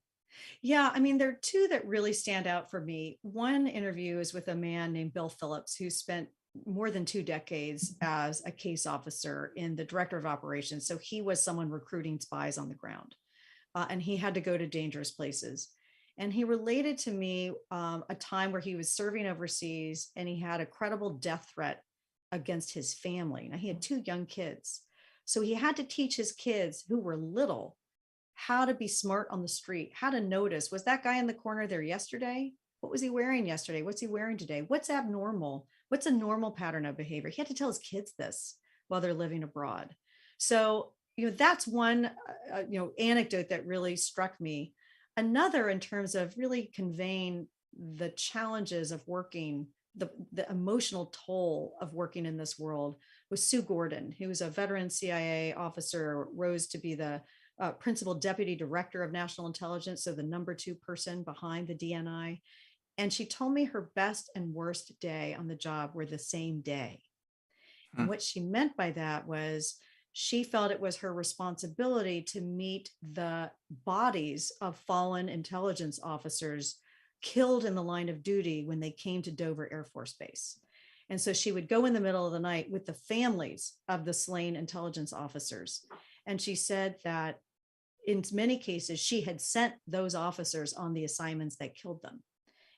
Yeah, I mean, there are two that really stand out for me. One interview is with a man named Bill Phillips, who spent more than 2 decades as a case officer in the director of operations. So he was someone recruiting spies on the ground, and he had to go to dangerous places. And he related to me a time where he was serving overseas, and he had a credible death threat against his family. Now, he had 2 young kids. So he had to teach his kids, who were little, how to be smart on the street, how to notice, was that guy in the corner there yesterday? What was he wearing yesterday? What's he wearing today? What's abnormal? What's a normal pattern of behavior? He had to tell his kids this while they're living abroad. So, that's one, anecdote that really struck me. Another, in terms of really conveying the challenges of working, the emotional toll of working in this world, was Sue Gordon, who was a veteran CIA officer, rose to be the principal deputy director of national intelligence, so the number 2 person behind the DNI. And she told me her best and worst day on the job were the same day. And what she meant by that was she felt it was her responsibility to meet the bodies of fallen intelligence officers killed in the line of duty when they came to Dover Air Force Base. And so she would go in the middle of the night with the families of the slain intelligence officers. And she said that in many cases, she had sent those officers on the assignments that killed them.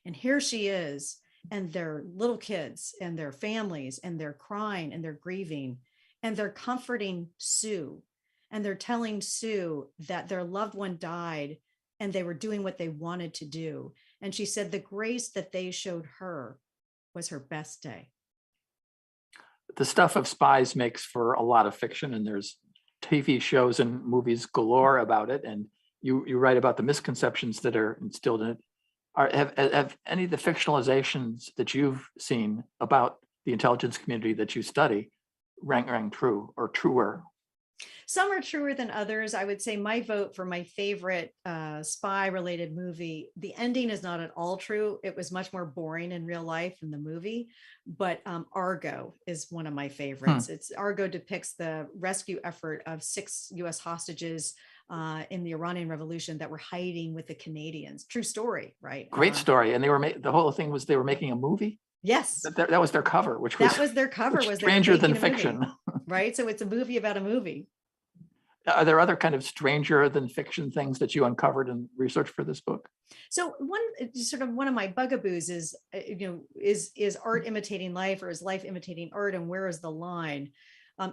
And here she is, and their little kids and their families, and they're crying and they're grieving, and they're comforting Sue, and they're telling Sue that their loved one died and they were doing what they wanted to do. And she said the grace that they showed her was her best day. The stuff of Spies makes for a lot of fiction, and there's TV shows and movies galore about it. And you write about the misconceptions that are instilled in it. Have any of the fictionalizations that you've seen about the intelligence community that you study rang true or truer? Some are truer than others. I would say my vote for my favorite spy related movie, the ending is not at all true. It was much more boring in real life than the movie, but Argo is one of my favorites. It's Argo depicts the rescue effort of 6 US hostages in the Iranian Revolution that were hiding with the Canadians. True story, right? Great story. And they were the whole thing was they were making a movie. Yes, that was their cover, which was their cover. Was stranger than fiction, right? So it's a movie about a movie. Are there other kind of stranger than fiction things that you uncovered in research for this book? So one of my bugaboos is, is art imitating life, or is life imitating art, and where is the line?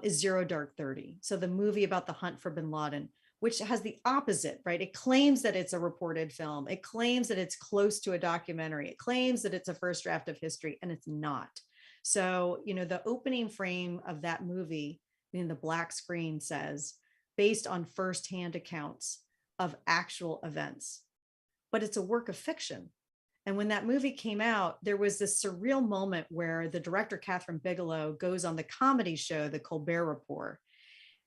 Is Zero Dark 30. So the movie about the hunt for bin Laden, which has the opposite, right? It claims that it's a reported film. It claims that it's close to a documentary. It claims that it's a first draft of history, and it's not. So, the opening frame of that movie in the black screen says, based on firsthand accounts of actual events, but it's a work of fiction. And when that movie came out, there was this surreal moment where the director, Catherine Bigelow, goes on the comedy show, The Colbert Report.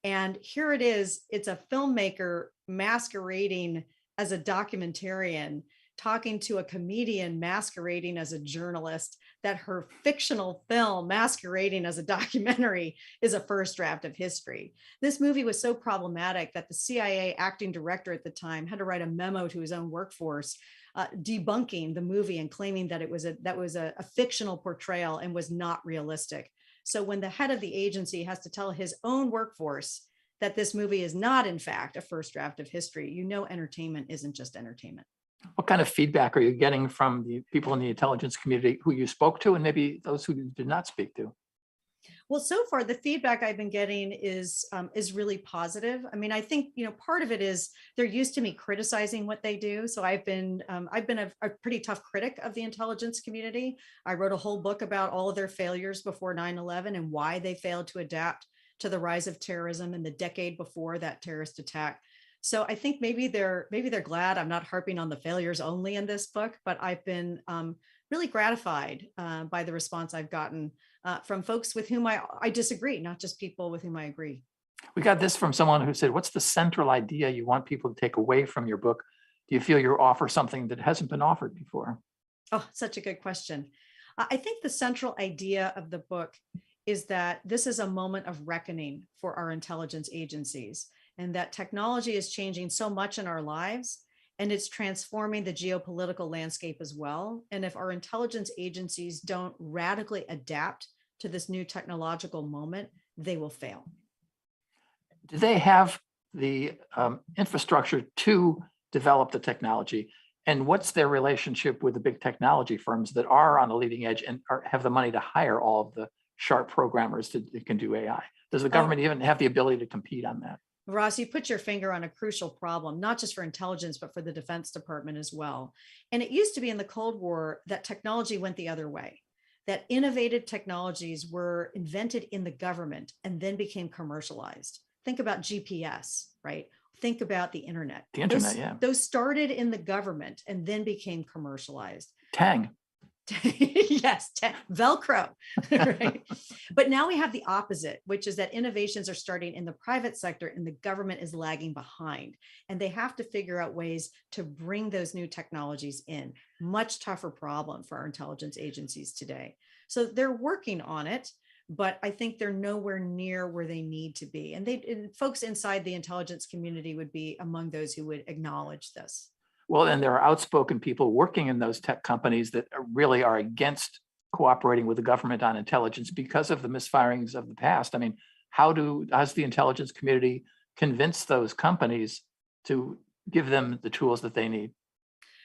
And here it is, it's a filmmaker masquerading as a documentarian, talking to a comedian masquerading as a journalist, that her fictional film masquerading as a documentary is a first draft of history. This movie was so problematic that the CIA acting director at the time had to write a memo to his own workforce debunking the movie and claiming that it was a fictional portrayal and was not realistic. So when the head of the agency has to tell his own workforce that this movie is not, in fact, a first draft of history, entertainment isn't just entertainment. What kind of feedback are you getting from the people in the intelligence community who you spoke to, and maybe those who you did not speak to? Well, so far the feedback I've been getting is really positive. I mean, I think part of it is they're used to me criticizing what they do. So I've been a pretty tough critic of the intelligence community. I wrote a whole book about all of their failures before 9/11 and why they failed to adapt to the rise of terrorism in the decade before that terrorist attack. So I think maybe they're glad I'm not harping on the failures only in this book, but I've been really gratified by the response I've gotten from folks with whom I disagree, not just people with whom I agree. We got this from someone who said, what's the central idea you want people to take away from your book? Do you feel you offer something that hasn't been offered before? Oh, such a good question. I think the central idea of the book is that this is a moment of reckoning for our intelligence agencies, and that technology is changing so much in our lives, and it's transforming the geopolitical landscape as well. And if our intelligence agencies don't radically adapt to this new technological moment, they will fail. Do they have the infrastructure to develop the technology? And what's their relationship with the big technology firms that are on the leading edge and have the money to hire all of the sharp programmers that can do AI? Does the government even have the ability to compete on that? Ross, you put your finger on a crucial problem, not just for intelligence, but for the Defense Department as well. And it used to be in the Cold War that technology went the other way, that innovative technologies were invented in the government and then became commercialized. Think about GPS, right? Think about the internet. The internet, yeah. Those started in the government and then became commercialized. Tang. Yes, Velcro, right? But now we have the opposite, which is that innovations are starting in the private sector and the government is lagging behind. And they have to figure out ways to bring those new technologies in. Much tougher problem for our intelligence agencies today. So they're working on it, but I think they're nowhere near where they need to be. And folks inside the intelligence community would be among those who would acknowledge this. Well, and there are outspoken people working in those tech companies that really are against cooperating with the government on intelligence because of the misfirings of the past. I mean, how's the intelligence community convince those companies to give them the tools that they need?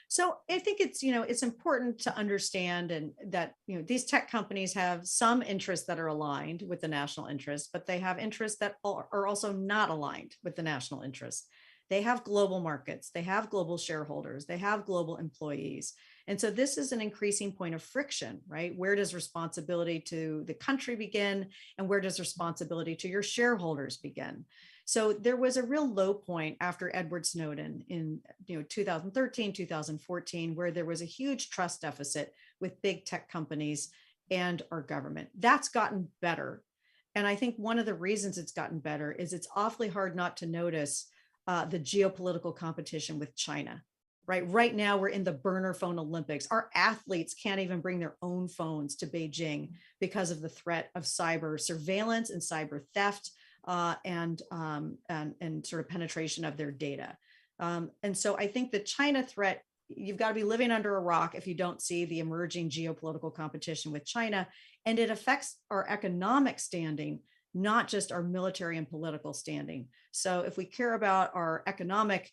So I think it's important to understand and that, these tech companies have some interests that are aligned with the national interest, but they have interests that are also not aligned with the national interest. They have global markets, they have global shareholders, they have global employees. And so this is an increasing point of friction, right? Where does responsibility to the country begin? And where does responsibility to your shareholders begin? So there was a real low point after Edward Snowden in 2013, 2014, where there was a huge trust deficit with big tech companies and our government. That's gotten better. And I think one of the reasons it's gotten better is it's awfully hard not to notice the geopolitical competition with China, right? Right now, we're in the burner phone Olympics. Our athletes can't even bring their own phones to Beijing because of the threat of cyber surveillance and cyber theft and sort of penetration of their data. And so I think the China threat, you've got to be living under a rock if you don't see the emerging geopolitical competition with China. And it affects our economic standing, not just our military and political standing. So if we care about our economic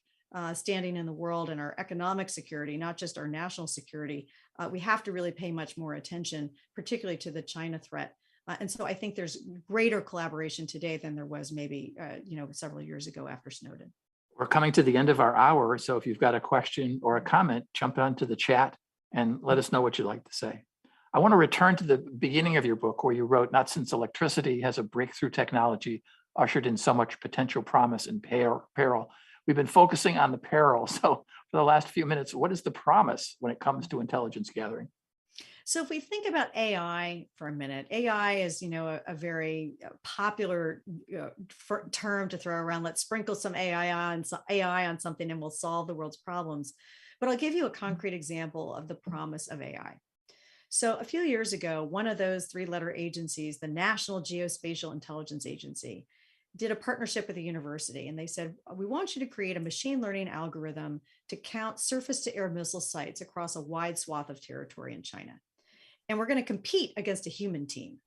standing in the world and our economic security, not just our national security, we have to really pay much more attention, particularly to the China threat. And so I think there's greater collaboration today than there was maybe, several years ago after Snowden. We're coming to the end of our hour. So if you've got a question or a comment, jump onto the chat and let us know what you'd like to say. I want to return to the beginning of your book where you wrote, not since electricity has a breakthrough technology ushered in so much potential promise and peril. We've been focusing on the peril. So for the last few minutes, what is the promise when it comes to intelligence gathering? So if we think about AI for a minute, AI is, a very popular term to throw around. Let's sprinkle some AI on something and we'll solve the world's problems. But I'll give you a concrete example of the promise of AI. So a few years ago, one of those three-letter agencies, the National Geospatial Intelligence Agency, did a partnership with a university. And they said, we want you to create a machine learning algorithm to count surface-to-air missile sites across a wide swath of territory in China. And we're going to compete against a human team.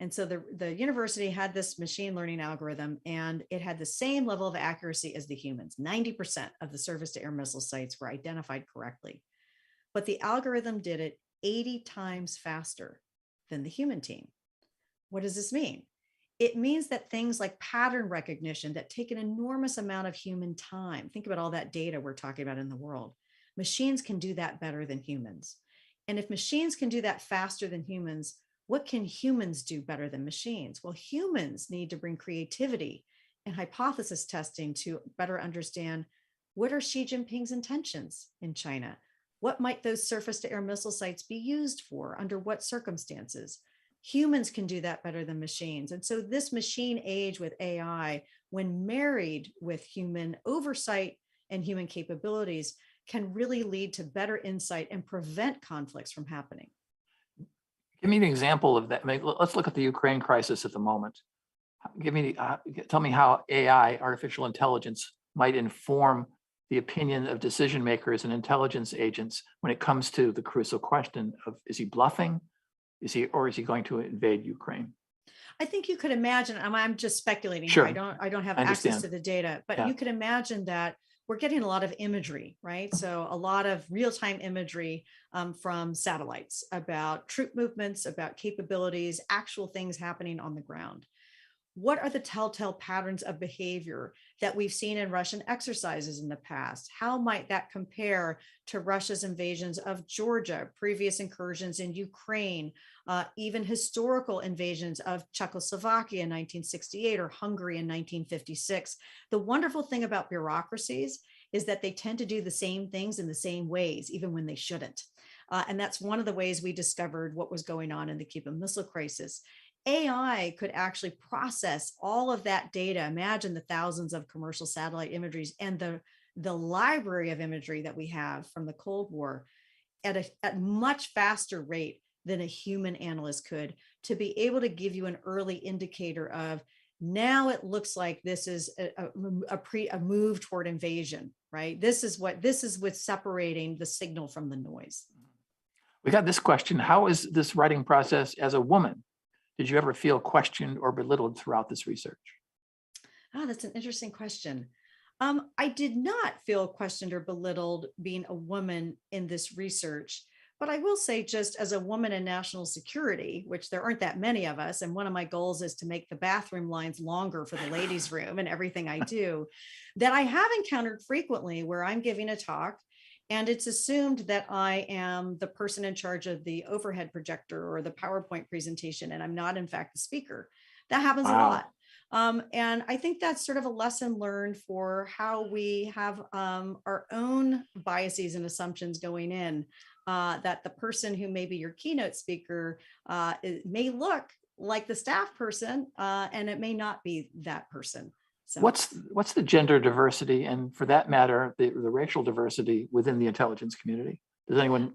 And so the university had this machine learning algorithm, and it had the same level of accuracy as the humans. 90% of the surface-to-air missile sites were identified correctly. But the algorithm did it 80 times faster than the human team. What does this mean? It means that things like pattern recognition that take an enormous amount of human time, think about all that data we're talking about in the world, machines can do that better than humans. And if machines can do that faster than humans, what can humans do better than machines? Well, humans need to bring creativity and hypothesis testing to better understand what are Xi Jinping's intentions in China? What might those surface-to-air missile sites be used for? Under what circumstances? Humans can do that better than machines. And so this machine age with AI, when married with human oversight and human capabilities, can really lead to better insight and prevent conflicts from happening. Give me an example of that. I mean, let's look at the Ukraine crisis at the moment. Tell me how AI, artificial intelligence, might inform the opinion of decision makers and intelligence agents when it comes to the crucial question of, is he bluffing? Is he going to invade Ukraine? I think you could imagine, I'm just speculating Sure. here. I don't have access to the data, but Yeah. You could imagine that we're getting a lot of imagery, right? So a lot of real-time imagery from satellites about troop movements, about capabilities, actual things happening on the ground. what are the telltale patterns of behavior that we've seen in Russian exercises in the past? How might that compare to Russia's invasions of Georgia, previous incursions in Ukraine, even historical invasions of Czechoslovakia in 1968 or Hungary in 1956? The wonderful thing about bureaucracies is that they tend to do the same things in the same ways, even when they shouldn't. And that's one of the ways we discovered what was going on in the Cuban Missile Crisis. AI could actually process all of that data. Imagine the thousands of commercial satellite imageries and the library of imagery that we have from the Cold War at a much faster rate than a human analyst could, to be able to give you an early indicator of, now it looks like this is a move toward invasion, right? This is with separating the signal from the noise. We got this question: how is this writing process as a woman? Did you ever feel questioned or belittled throughout this research? Oh, that's an interesting question. I did not feel questioned or belittled being a woman in this research, but I will say, just as a woman in national security, which there aren't that many of us, and one of my goals is to make the bathroom lines longer for the ladies' room and everything I do, that I have encountered frequently where I'm giving a talk and it's assumed that I am the person in charge of the overhead projector or the PowerPoint presentation, and I'm not, in fact, the speaker. That happens a lot. And I think that's sort of a lesson learned for how we have our own biases and assumptions going in, that the person who may be your keynote speaker may look like the staff person, and it may not be that person. So what's the gender diversity, and for that matter, the racial diversity within the intelligence community? Does anyone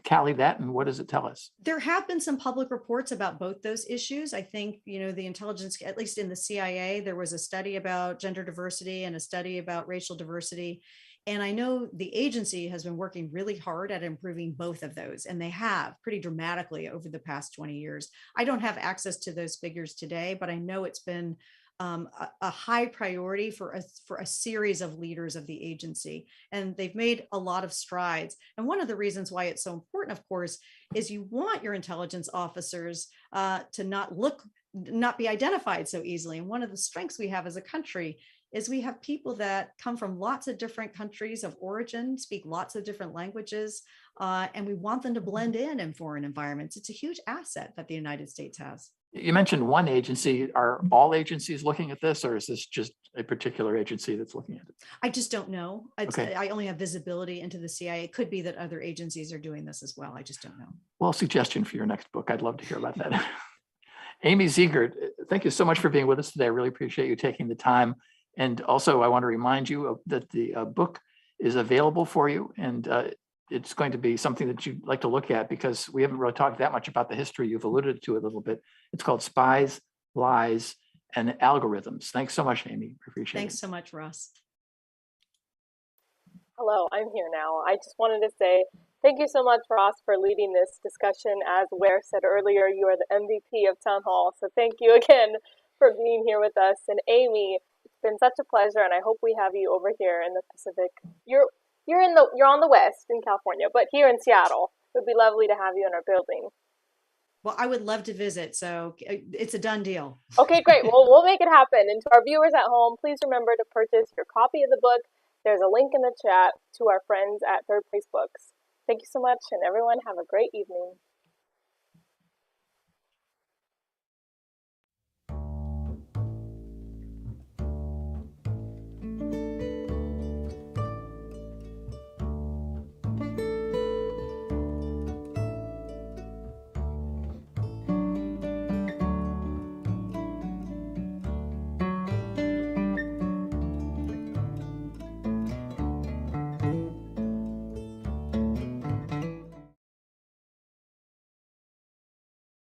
tally that, and what does it tell us? There have been some public reports about both those issues. I think, the intelligence, at least in the CIA, there was a study about gender diversity and a study about racial diversity. And I know the agency has been working really hard at improving both of those, and they have pretty dramatically over the past 20 years. I don't have access to those figures today, but I know it's been a high priority for a series of leaders of the agency, and they've made a lot of strides. And one of the reasons why it's so important, of course, is you want your intelligence officers to not be identified so easily. And one of the strengths we have as a country is we have people that come from lots of different countries of origin, speak lots of different languages, and we want them to blend in foreign environments. It's a huge asset that the United States has. You mentioned one agency. Are all agencies looking at this, or is this just a particular agency that's looking at it? I just don't know. Okay. I only have visibility into the CIA. It could be that other agencies are doing this as well. I just don't know. Well, suggestion for your next book. I'd love to hear about that. Amy Zegart, thank you so much for being with us today. I really appreciate you taking the time. And also, I want to remind you that the book is available for you, and it's going to be something that you'd like to look at, because we haven't really talked that much about the history. You've alluded to it a little bit. It's called Spies, Lies, and Algorithms. Thanks so much, Amy. Appreciate it. Thanks so much, Ross. Hello, I'm here now. I just wanted to say thank you so much, Ross, for leading this discussion. As Ware said earlier, you are the MVP of Town Hall. So thank you again for being here with us. And Amy, it's been such a pleasure, and I hope we have you over here in the Pacific. You're on the West in California, but here in Seattle, it would be lovely to have you in our building. Well, I would love to visit, so it's a done deal. Okay, great. Well, we'll make it happen. And to our viewers at home, please remember to purchase your copy of the book. There's a link in the chat to our friends at Third Place Books. Thank you so much, and everyone have a great evening.